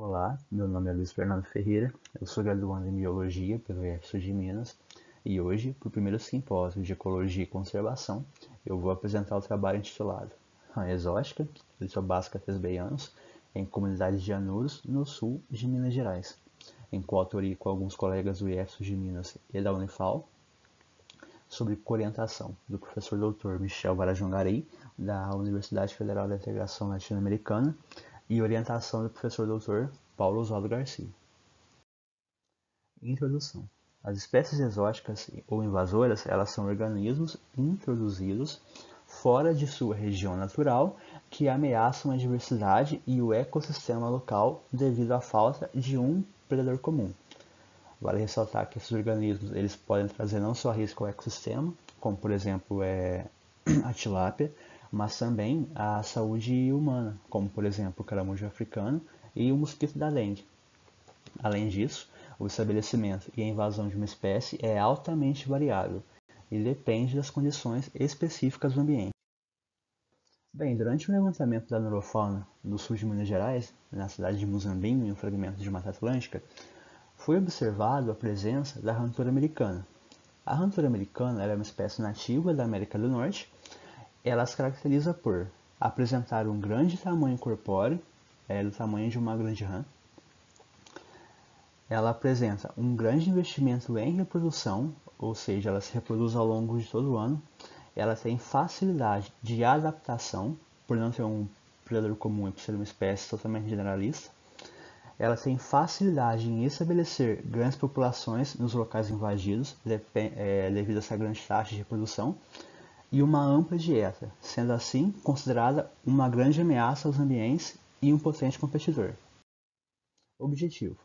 Olá, meu nome é Luiz Fernando Ferreira, eu sou graduando em Biologia pelo IFSU de Minas e hoje, para o primeiro simpósio de Ecologia e Conservação, eu vou apresentar o trabalho intitulado Rã exótica, Litobasca thesbeianus, em comunidades de Anuros, no sul de Minas Gerais, em coautoria com alguns colegas do IFSU de Minas e da Unifal, sobre orientação do professor Dr. Michel Varajungarei, da Universidade Federal da Integração Latino-Americana, e orientação do professor Dr. Paulo Oswaldo Garcia. Introdução. As espécies exóticas ou invasoras, elas são organismos introduzidos fora de sua região natural que ameaçam a diversidade e o ecossistema local devido à falta de um predador comum. Vale ressaltar que esses organismos eles podem trazer não só risco ao ecossistema, como por exemplo a tilápia, mas também à saúde humana, como por exemplo o caramujo africano e o mosquito da dengue. Além disso, o estabelecimento e a invasão de uma espécie é altamente variável e depende das condições específicas do ambiente. Bem, durante o levantamento da neurofauna no sul de Minas Gerais, na cidade de Muzambinho, em um fragmento de Mata Atlântica, foi observado a presença da rantura americana. A rantura americana é uma espécie nativa da América do Norte. Ela se caracteriza por apresentar um grande tamanho corpóreo, do tamanho de uma grande rã. Ela apresenta um grande investimento em reprodução, ou seja, ela se reproduz ao longo de todo o ano. Ela tem facilidade de adaptação, por não ter um predador comum e por ser uma espécie totalmente generalista. Ela tem facilidade em estabelecer grandes populações nos locais invadidos, devido a essa grande taxa de reprodução, e uma ampla dieta, sendo assim considerada uma grande ameaça aos ambientes e um potente competidor. Objetivo.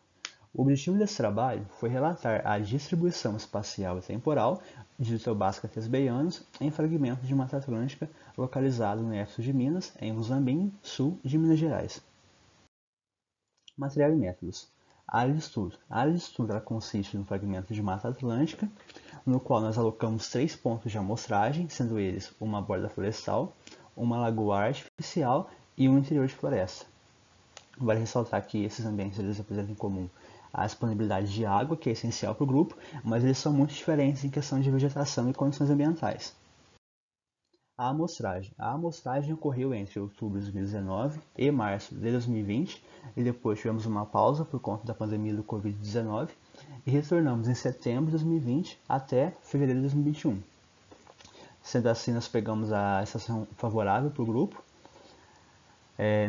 O objetivo desse trabalho foi relatar a distribuição espacial e temporal de Litobasca thesbeianus em fragmentos de Mata Atlântica localizado no IFSU de Minas, em Muzambinho, sul de Minas Gerais. Material e métodos. A área de estudo. A área de estudo ela consiste no fragmento de Mata Atlântica, no qual nós alocamos 3 pontos de amostragem, sendo eles uma borda florestal, uma lagoa artificial e um interior de floresta. Vale ressaltar que esses ambientes eles apresentam em comum a disponibilidade de água, que é essencial para o grupo, mas eles são muito diferentes em questão de vegetação e condições ambientais. A amostragem ocorreu entre outubro de 2019 e março de 2020, e depois tivemos uma pausa por conta da pandemia do Covid-19, e retornamos em setembro de 2020 até fevereiro de 2021. Sendo assim, nós pegamos a estação favorável para o grupo.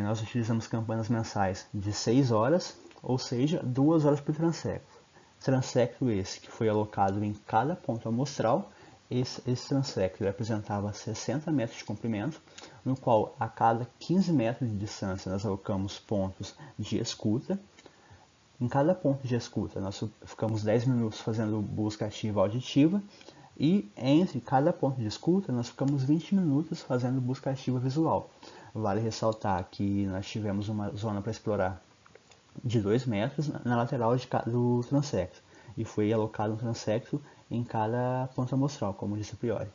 Nós utilizamos campanhas mensais de 6 horas, ou seja, 2 horas por transecto. Transecto esse que foi alocado em cada ponto amostral. Esse transecto apresentava 60 metros de comprimento, no qual a cada 15 metros de distância nós alocamos pontos de escuta. Em cada ponto de escuta nós ficamos 10 minutos fazendo busca ativa auditiva, e entre cada ponto de escuta nós ficamos 20 minutos fazendo busca ativa visual. Vale ressaltar que nós tivemos uma zona para explorar de 2 metros na lateral do transecto, e foi alocado um transecto em cada ponto amostral, como disse a priori.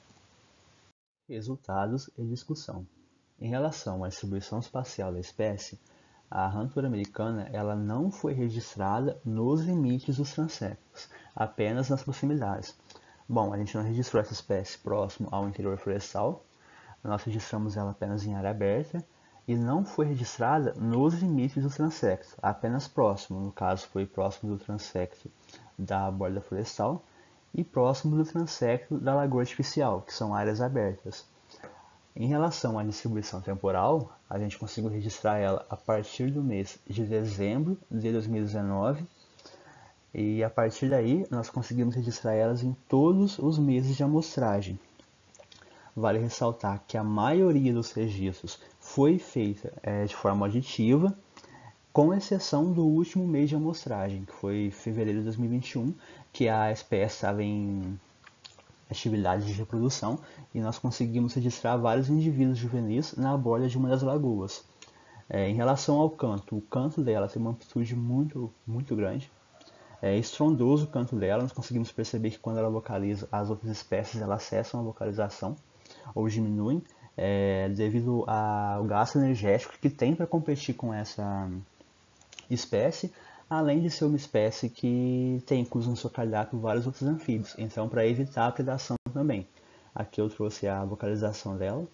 Resultados e discussão. Em relação à distribuição espacial da espécie, a rantura americana ela não foi registrada nos limites dos transectos, apenas nas proximidades. Bom, a gente não registrou essa espécie próximo ao interior florestal, nós registramos ela apenas em área aberta, e não foi registrada nos limites do transecto, apenas próximo, no caso foi próximo do transecto da borda florestal e próximo do transecto da lagoa artificial, que são áreas abertas. Em relação à distribuição temporal, a gente conseguiu registrar ela a partir do mês de dezembro de 2019, e a partir daí nós conseguimos registrar elas em todos os meses de amostragem. Vale ressaltar que a maioria dos registros foi feita de forma auditiva, com exceção do último mês de amostragem, que foi fevereiro de 2021, que a espécie estava em atividade de reprodução, e nós conseguimos registrar vários indivíduos juvenis na borda de uma das lagoas. Em relação ao canto, o canto dela tem uma amplitude muito grande. É estrondoso o canto dela, nós conseguimos perceber que quando ela vocaliza, as outras espécies elas cessam a vocalização ou diminuem, devido ao gasto energético que tem para competir com espécie, além de ser uma espécie que tem incluso no seu cardápio vários outros anfíbios, então para evitar a predação também. Aqui eu trouxe a localização dela.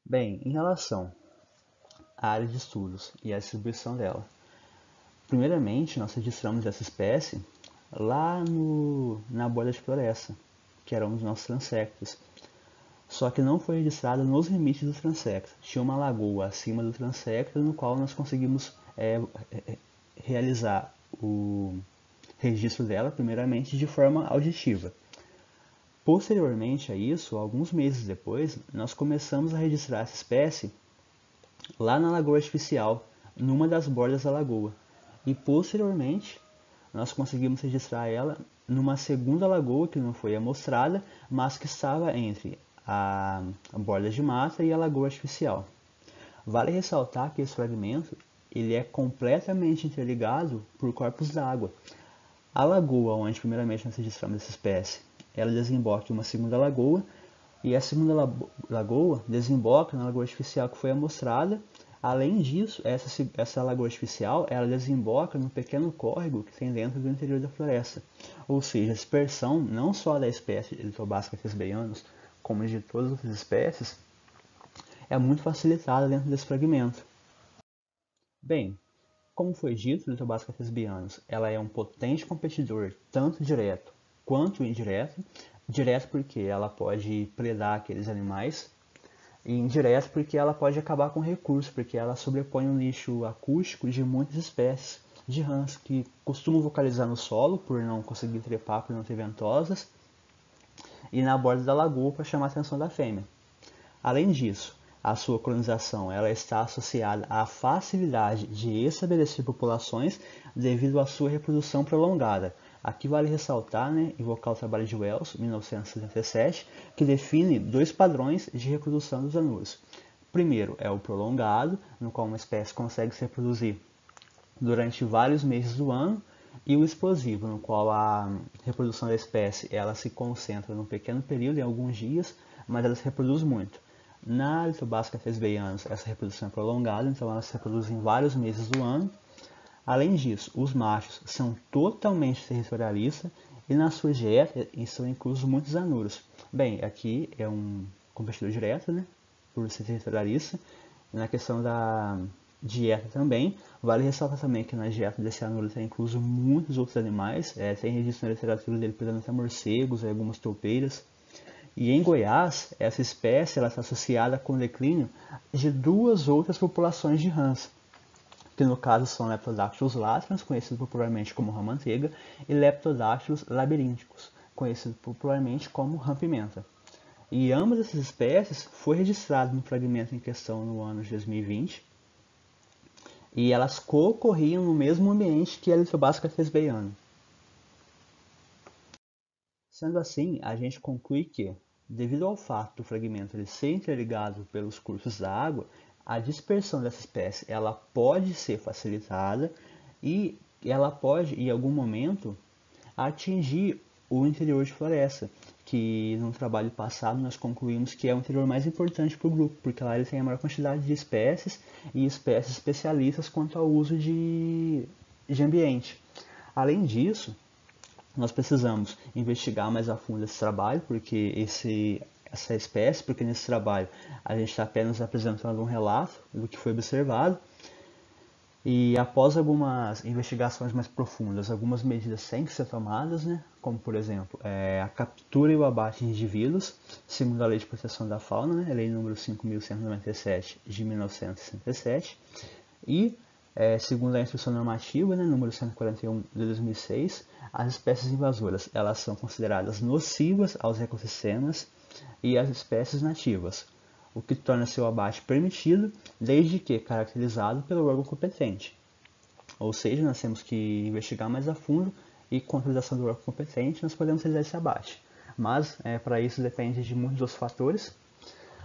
Bem, em relação à área de estudos e à distribuição dela, primeiramente nós registramos essa espécie lá na borda de floresta, que era um dos nossos transectos. Só que não foi registrado nos limites do transecto. Tinha uma lagoa acima do transecto no qual nós conseguimos realizar o registro dela, primeiramente, de forma auditiva. Posteriormente a isso, alguns meses depois, nós começamos a registrar essa espécie lá na Lagoa Artificial, numa das bordas da lagoa. E posteriormente, nós conseguimos registrar ela numa segunda lagoa que não foi amostrada, mas que estava entre a borda de mata e a Lagoa Artificial. Vale ressaltar que esse fragmento ele é completamente interligado por corpos d'água. A lagoa onde primeiramente nós registramos essa espécie, ela desemboca em uma segunda lagoa, e a segunda lagoa desemboca na lagoa artificial que foi amostrada. Além disso, essa lagoa artificial ela desemboca num pequeno córrego que tem dentro do interior da floresta. Ou seja, a dispersão não só da espécie Elitobasca thesbeianus, como de todas as outras espécies, é muito facilitada dentro desse fragmento. Bem, como foi dito, o Elitobasca thesbeianus ela é um potente competidor, tanto direto quanto indireto. Direto porque ela pode predar aqueles animais, e indireto porque ela pode acabar com recursos, porque ela sobrepõe um nicho acústico de muitas espécies de rãs que costumam vocalizar no solo por não conseguir trepar, por não ter ventosas, e na borda da lagoa para chamar a atenção da fêmea. Além disso, a sua colonização ela está associada à facilidade de estabelecer populações devido à sua reprodução prolongada. Aqui vale ressaltar, né, invocar o trabalho de Wells, 1977, que define dois padrões de reprodução dos anúrios. O primeiro é o prolongado, no qual uma espécie consegue se reproduzir durante vários meses do ano, e o explosivo, no qual a reprodução da espécie ela se concentra num pequeno período, em alguns dias, mas ela se reproduz muito. Na Litobasca thesbeianus, essa reprodução é prolongada, então ela se reproduz em vários meses do ano. Além disso, os machos são totalmente territorialistas e na sua dieta estão inclusos muitos anúrios. Bem, aqui é um competidor direto, né, por ser territorialista. E na questão da dieta também, vale ressaltar também que na dieta desse anúrio está incluso muitos outros animais. Tem registro na literatura dele pegando até morcegos e algumas toupeiras. E em Goiás, essa espécie ela está associada com o declínio de duas outras populações de rãs, que no caso são Leptodactylus latrans, conhecido popularmente como rã-manteiga, e Leptodactylus labyrínticos, conhecido popularmente como rã-pimenta. E ambas essas espécies foi registrado no fragmento em questão no ano de 2020, e elas co-ocorriam no mesmo ambiente que a Litobasca thesbeiana. Sendo assim, a gente conclui que, devido ao fato do fragmento ele ser interligado pelos cursos da água, a dispersão dessa espécie ela pode ser facilitada e ela pode, em algum momento, atingir o interior de floresta, que no trabalho passado nós concluímos que é o interior mais importante para o grupo, porque lá ele tem a maior quantidade de espécies e espécies especialistas quanto ao uso de ambiente. Além disso, nós precisamos investigar mais a fundo esse trabalho, porque essa espécie, porque nesse trabalho a gente está apenas apresentando um relato do que foi observado, e após algumas investigações mais profundas, algumas medidas têm que ser tomadas, né? Como por exemplo, a captura e o abate de indivíduos, segundo a Lei de Proteção da Fauna, né? A Lei número 5.197 de 1967, e segundo a Instrução Normativa, né, número 141 de 2006, as espécies invasoras elas são consideradas nocivas aos ecossistemas e às espécies nativas, o que torna seu abate permitido, desde que caracterizado pelo órgão competente. Ou seja, nós temos que investigar mais a fundo e com a autorização do órgão competente nós podemos realizar esse abate. Mas para isso depende de muitos outros fatores.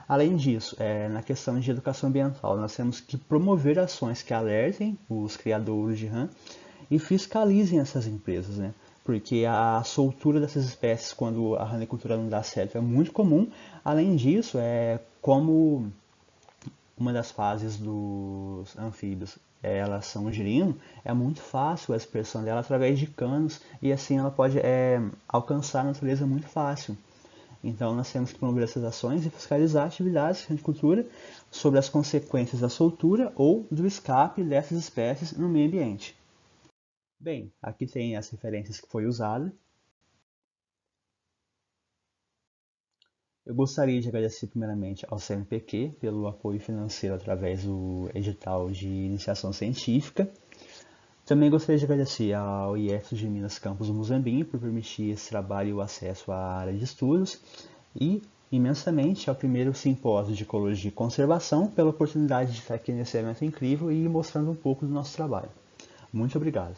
Além disso, na questão de educação ambiental, nós temos que promover ações que alertem os criadores de rã e fiscalizem essas empresas, né? Porque a soltura dessas espécies quando a ranicultura não dá certo é muito comum. Além disso, como uma das fases dos anfíbios elas são girino, é muito fácil a dispersão dela através de canos e assim ela pode alcançar a natureza muito fácil. Então nós temos que promover essas ações e fiscalizar atividades de ranicultura sobre as consequências da soltura ou do escape dessas espécies no meio ambiente. Bem, aqui tem as referências que foi usada. Eu gostaria de agradecer primeiramente ao CNPq pelo apoio financeiro através do edital de iniciação científica. Também gostaria de agradecer ao IF de Minas Campus Muzambinho por permitir esse trabalho e o acesso à área de estudos e imensamente ao primeiro simpósio de Ecologia e Conservação pela oportunidade de estar aqui nesse evento incrível e mostrando um pouco do nosso trabalho. Muito obrigado.